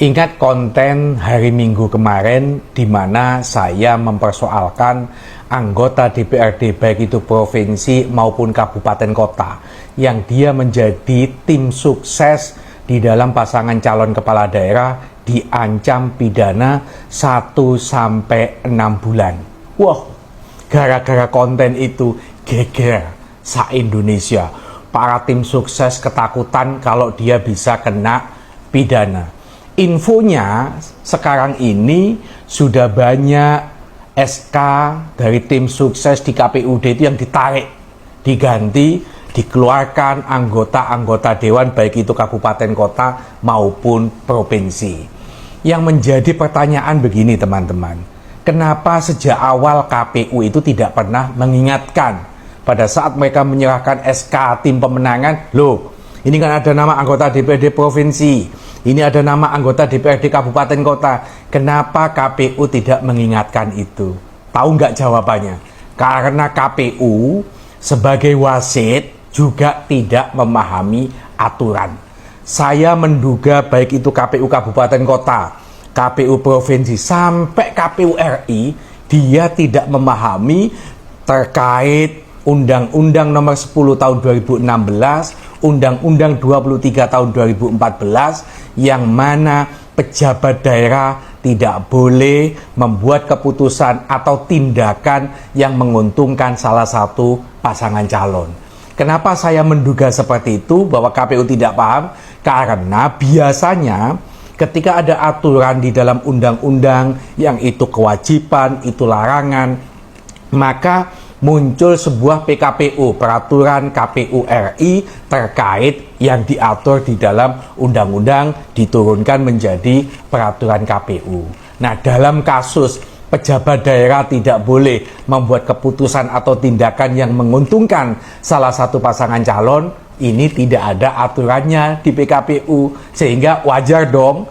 Ingat konten hari Minggu kemarin di mana saya mempersoalkan anggota DPRD baik itu provinsi maupun kabupaten kota yang dia menjadi tim sukses di dalam pasangan calon kepala daerah diancam pidana 1-6 bulan. Wah, gara-gara konten itu geger se-Indonesia. Para tim sukses ketakutan kalau dia bisa kena pidana. Infonya sekarang ini sudah banyak SK dari tim sukses di KPUD itu yang ditarik, diganti, dikeluarkan anggota-anggota dewan baik itu kabupaten kota maupun provinsi. Yang menjadi pertanyaan begini teman-teman, kenapa sejak awal KPU itu tidak pernah mengingatkan pada saat mereka menyerahkan SK tim pemenangan, loh ini kan ada nama anggota DPRD provinsi, ini ada nama anggota DPRD kabupaten kota. Kenapa KPU tidak mengingatkan itu? Tahu nggak jawabannya? Karena KPU sebagai wasit juga tidak memahami aturan. Saya menduga baik itu KPU kabupaten kota, KPU provinsi, sampai KPU RI, dia tidak memahami terkait Undang-Undang Nomor 10 Tahun 2016, Undang-Undang 23 Tahun 2014, yang mana pejabat daerah tidak boleh membuat keputusan atau tindakan yang menguntungkan salah satu pasangan calon. Kenapa saya menduga seperti itu bahwa KPU tidak paham? Karena biasanya ketika ada aturan di dalam undang-undang yang itu kewajiban, itu larangan, maka muncul sebuah PKPU, peraturan KPU RI terkait yang diatur di dalam undang-undang diturunkan menjadi peraturan KPU. Nah, dalam kasus pejabat daerah tidak boleh membuat keputusan atau tindakan yang menguntungkan salah satu pasangan calon, ini tidak ada aturannya di PKPU, sehingga wajar dong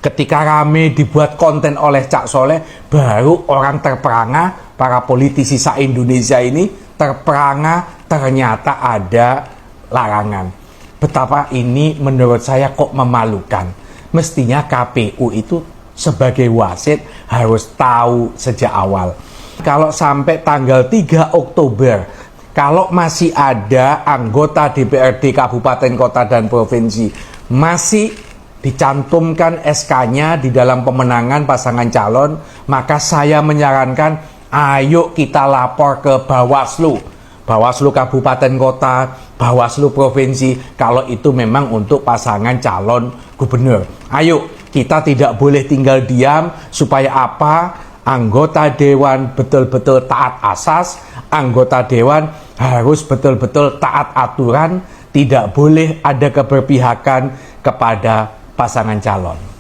ketika rame dibuat konten oleh Cak Soleh, baru orang terperangah, para politisi se-Indonesia ini terperangah ternyata ada larangan. Betapa ini menurut saya kok memalukan. Mestinya KPU itu sebagai wasit harus tahu sejak awal. Kalau sampai tanggal 3 Oktober, kalau masih ada anggota DPRD kabupaten kota dan provinsi masih dicantumkan SK-nya di dalam pemenangan pasangan calon, maka saya menyarankan ayo kita lapor ke Bawaslu, Bawaslu kabupaten kota, Bawaslu provinsi, kalau itu memang untuk pasangan calon gubernur. Ayo, kita tidak boleh tinggal diam. Supaya apa? Anggota dewan betul-betul taat asas, anggota dewan harus betul-betul taat aturan, tidak boleh ada keberpihakan kepada pasangan calon.